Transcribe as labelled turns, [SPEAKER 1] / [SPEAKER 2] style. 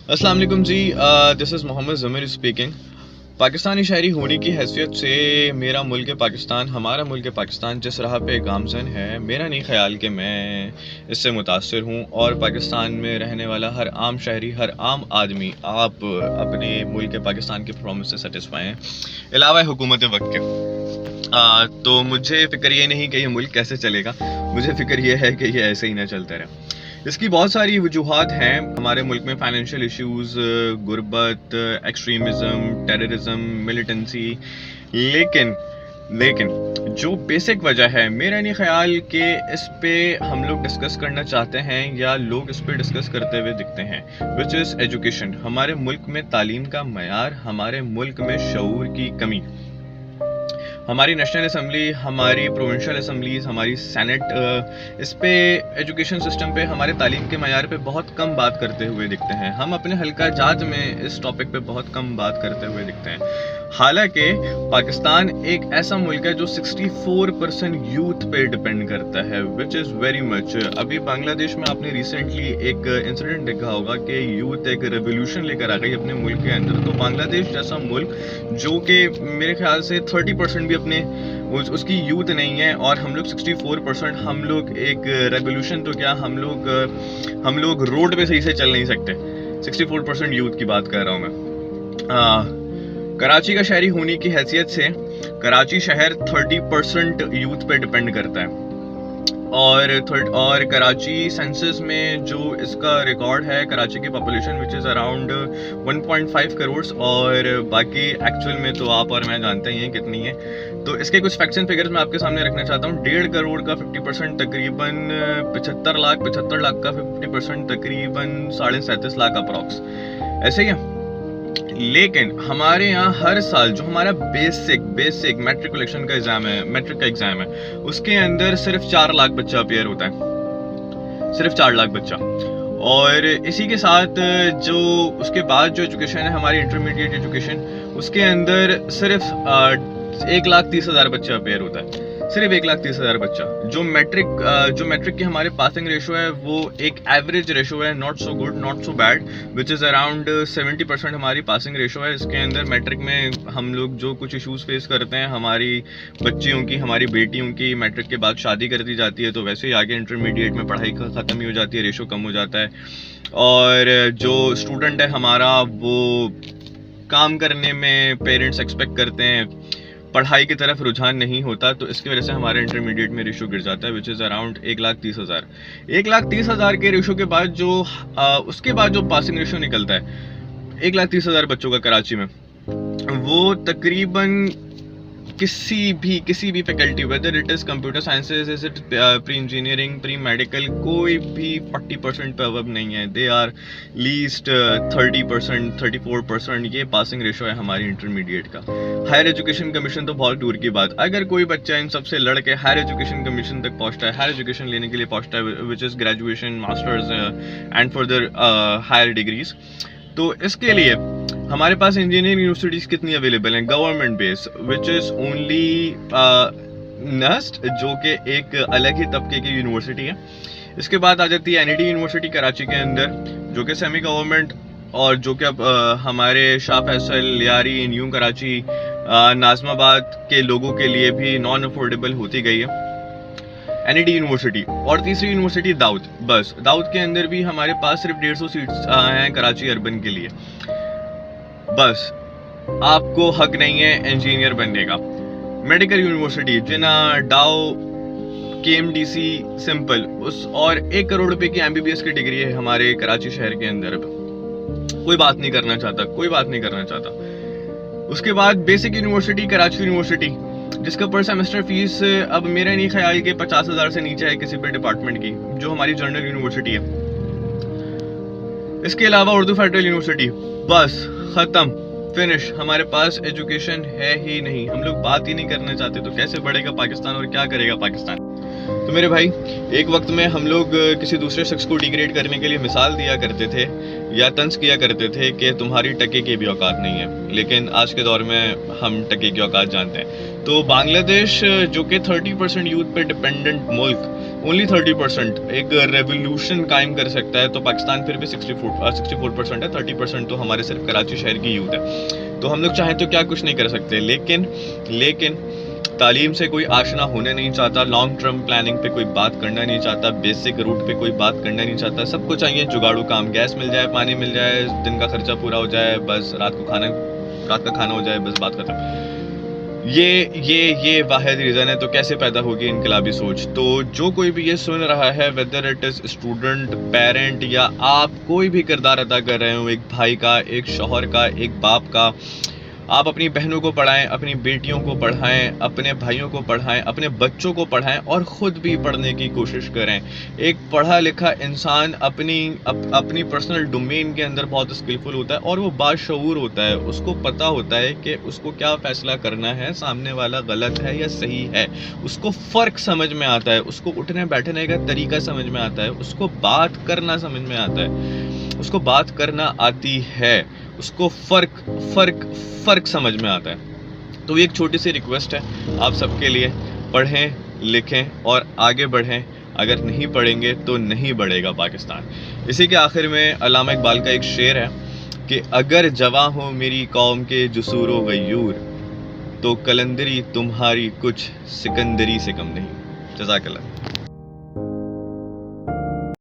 [SPEAKER 1] अस्सलाम वालेकुम जी। This is Mohammad Zameer speaking. Pakistani शायरी होने की हैसियत से मेरा मुल्क पाकिस्तान, हमारा मुल्क पाकिस्तान जिस राह पे गामज़न है, मेरा नहीं ख़्याल कि मैं इससे मुतासिर हूँ। और पाकिस्तान में रहने वाला हर आम शहरी, हर आम आदमी आप अपने मुल्क पाकिस्तान के परफॉर्मेंस से सेटिस्फाई हैं, अलावा हुकूमत वक्त के। तो मुझे फ़िक्र ये नहीं कि ये मुल्क कैसे चलेगा, मुझे फ़िक्र ये है कि ये ऐसे ही ना चलता रहे। इसकी बहुत सारी वजूहात हैं हमारे मुल्क में, फाइनेंशियल इश्यूज़, गुर्बत, एक्सट्रीमिज़म, टेररिज्म, मिलिटेंसी। लेकिन लेकिन जो बेसिक वजह है, मेरा नहीं ख्याल कि इस पे हम लोग डिस्कस करना चाहते हैं या लोग इस पे डिस्कस करते हुए दिखते हैं, विच इज़ एजुकेशन। हमारे मुल्क में तालीम का मयार, हमारे मुल्क में शऊर की कमी। हमारी नेशनल असम्बली, हमारी प्रोविंशियल असम्बलीज, हमारी सेनेट इस पे एजुकेशन सिस्टम पे, हमारे तालीम के मयार पे बहुत कम बात करते हुए दिखते हैं। हम अपने हल्का जात में इस टॉपिक पे बहुत कम बात करते हुए दिखते हैं। हालांकि पाकिस्तान एक ऐसा मुल्क है जो 64% यूथ पे डिपेंड करता है, विच इज़ वेरी मच। अभी बांग्लादेश में आपने रिसेंटली एक इंसिडेंट देखा होगा कि यूथ एक रेवोल्यूशन लेकर आ गई अपने मुल्क के अंदर। तो बांग्लादेश जैसा मुल्क जो कि मेरे ख्याल से 30% भी अपने उसकी यूथ नहीं है, और हम लोग 64%, हम लोग एक रेवोल्यूशन तो क्या, हम लोग रोड पे सही से चल नहीं सकते। 64% यूथ की बात कर रहा हूँ मैं। कराची का शहरी होने की हैसियत से कराची शहर 30% यूथ पे डिपेंड करता है, और कराची सेंसस में जो इसका रिकॉर्ड है, कराची की population which is around 1.5 crore, और बाकी एक्चुअल में तो आप और मैं जानते ही हैं कितनी है। तो इसके कुछ फैक्ट्स एंड फिगर्स मैं आपके सामने रखना चाहता हूँ। 1.5 करोड़ का 50% तकरीबन 75 लाख का 50% तकरीबन 37.5 लाख अप्रॉक्स, ऐसे ही है। लेकिन हमारे यहाँ हर साल जो हमारा बेसिक मैट्रिकुलेशन का एग्जाम है, मैट्रिक का एग्जाम है, उसके अंदर सिर्फ 4 लाख बच्चा अपेयर होता है, सिर्फ 4 लाख बच्चा। और इसी के साथ जो उसके बाद जो एजुकेशन है, हमारी इंटरमीडिएट एजुकेशन, उसके अंदर सिर्फ 1,30,000 बच्चा अपेयर होता है, सिर्फ 1,30,000 बच्चा। जो मैट्रिक की हमारे पासिंग रेशो है, वो एक एवरेज रेशो है, not so good not so bad, which is around 70% हमारी पासिंग रेशो है। इसके अंदर मैट्रिक में हम लोग जो कुछ इश्यूज फेस करते हैं, हमारी बच्चियों की, हमारी बेटियों की मैट्रिक के बाद शादी कर दी जाती है, तो वैसे ही आगे इंटरमीडिएट में पढ़ाई ख़त्म ही हो जाती है, रेशो कम हो जाता है। और जो स्टूडेंट है हमारा, वो काम करने में पेरेंट्स एक्सपेक्ट करते हैं, पढ़ाई की तरफ रुझान नहीं होता, तो इसकी वजह से हमारे इंटरमीडिएट में रेशो गिर जाता है, विच इज़ अराउंड 1,30,000। 1,30,000 के रेशो के बाद जो उसके बाद जो पासिंग रेशो निकलता है 1,30,000 बच्चों का कराची में, वो तकरीबन किसी भी faculty, whether it is computer sciences, is it pre engineering, pre medical, कोई भी 40% पे अब नहीं है। दे आर लीस्ट 30%, 34%, ये पासिंग रेशो है हमारी इंटरमीडिएट का। हायर एजुकेशन कमीशन तो बहुत दूर की बात। अगर कोई बच्चा इन सबसे लड़ के हायर एजुकेशन कमीशन तक पहुंचता है, हायर एजुकेशन लेने के लिए पहुंचता है, which is graduation, masters and further higher degrees, तो इसके लिए हमारे पास इंजीनियरिंग यूनिवर्सिटीज़ कितनी अवेलेबल हैं, government base, which is only NUST, जो कि एक अलग ही तबके की यूनिवर्सिटी है। इसके बाद आ जाती है NIT यूनिवर्सिटी कराची के अंदर, जो कि सेमी गवर्नमेंट, और जो कि अब हमारे शाह फैसल, लियारी, न्यू कराची, नाज़माबाद के लोगों के लिए भी नॉन अफोर्डेबल होती गई है NIT यूनिवर्सिटी। और तीसरी यूनिवर्सिटी दाऊद, बस दाऊद के अंदर भी हमारे पास सिर्फ 150 सीट्स हैं कराची अर्बन के लिए। बस आपको हक नहीं है इंजीनियर बनने का। मेडिकल यूनिवर्सिटी, जिना, डाउ, KMDC, सिंपल, उस और 1 करोड़ रुपए की MBBS की डिग्री है हमारे कराची शहर के अंदर। कोई बात नहीं करना चाहता। उसके बाद बेसिक यूनिवर्सिटी, कराची यूनिवर्सिटी, जिसका पर सेमेस्टर फीस अब मेरा नहीं ख्याल कि 50,000 से नीचे है किसी भी डिपार्टमेंट की, जो हमारी जनरल यूनिवर्सिटी है। इसके अलावा उर्दू फेडरल यूनिवर्सिटी, बस खत्म, फिनिश। हमारे पास एजुकेशन है ही नहीं, हम लोग बात ही नहीं करना चाहते। तो कैसे बढ़ेगा पाकिस्तान और क्या करेगा पाकिस्तान? तो मेरे भाई, एक वक्त में हम लोग किसी दूसरे शख्स को डिग्रेड करने के लिए मिसाल दिया करते थे या तंज किया करते थे कि तुम्हारी टके की भी औकात नहीं है, लेकिन आज के दौर में हम टके की औकात जानते हैं। तो बांग्लादेश, जो कि 30% यूथ पे डिपेंडेंट मुल्क, ओनली 30% एक रेवोल्यूशन कायम कर सकता है, तो पाकिस्तान फिर भी 64% है, 30% तो हमारे सिर्फ कराची शहर की यूथ है। तो हम लोग चाहें तो क्या कुछ नहीं कर सकते, लेकिन तालीम से कोई आशना होने नहीं चाहता, लॉन्ग टर्म प्लानिंग पे कोई बात करना नहीं चाहता, बेसिक रूट पे कोई बात करना नहीं चाहता। सबको चाहिए जुगाड़ू काम, गैस मिल जाए, पानी मिल जाए, दिन का खर्चा पूरा हो जाए, बस रात का खाना हो जाए, बस बात खत्म। ये वाहिद रीज़न है। तो कैसे पैदा होगी इनकलाबी सोच? तो जो कोई भी ये सुन रहा है, whether it is student, parent, या आप कोई भी किरदार अदा कर रहे हो, एक भाई का, एक शौहर का, एक बाप का, आप अपनी बहनों को पढ़ाएं, अपनी बेटियों को पढ़ाएं, अपने भाइयों को पढ़ाएं, अपने बच्चों को पढ़ाएं और ख़ुद भी पढ़ने की कोशिश करें। एक पढ़ा लिखा इंसान अपनी पर्सनल डोमेन के अंदर बहुत स्किलफुल होता है और वो बाशऊर होता है। उसको पता होता है कि उसको क्या फ़ैसला करना है, सामने वाला गलत है या सही है। उसको फ़र्क समझ में आता है, उसको उठने बैठने का तरीका समझ में आता है, उसको बात करना समझ में आता है, उसको बात करना आती है, उसको फ़र्क समझ में आता है। तो एक छोटी सी रिक्वेस्ट है आप सबके लिए, पढ़ें, लिखें और आगे बढ़ें। अगर नहीं पढ़ेंगे तो नहीं बढ़ेगा पाकिस्तान। इसी के आखिर में अल्लामा इकबाल का एक शेर है कि अगर जवां हो मेरी कौम के जुसूरो गयूर, तो कलंदरी तुम्हारी कुछ सिकंदरी से कम नहीं। जज़ाकल्लाह।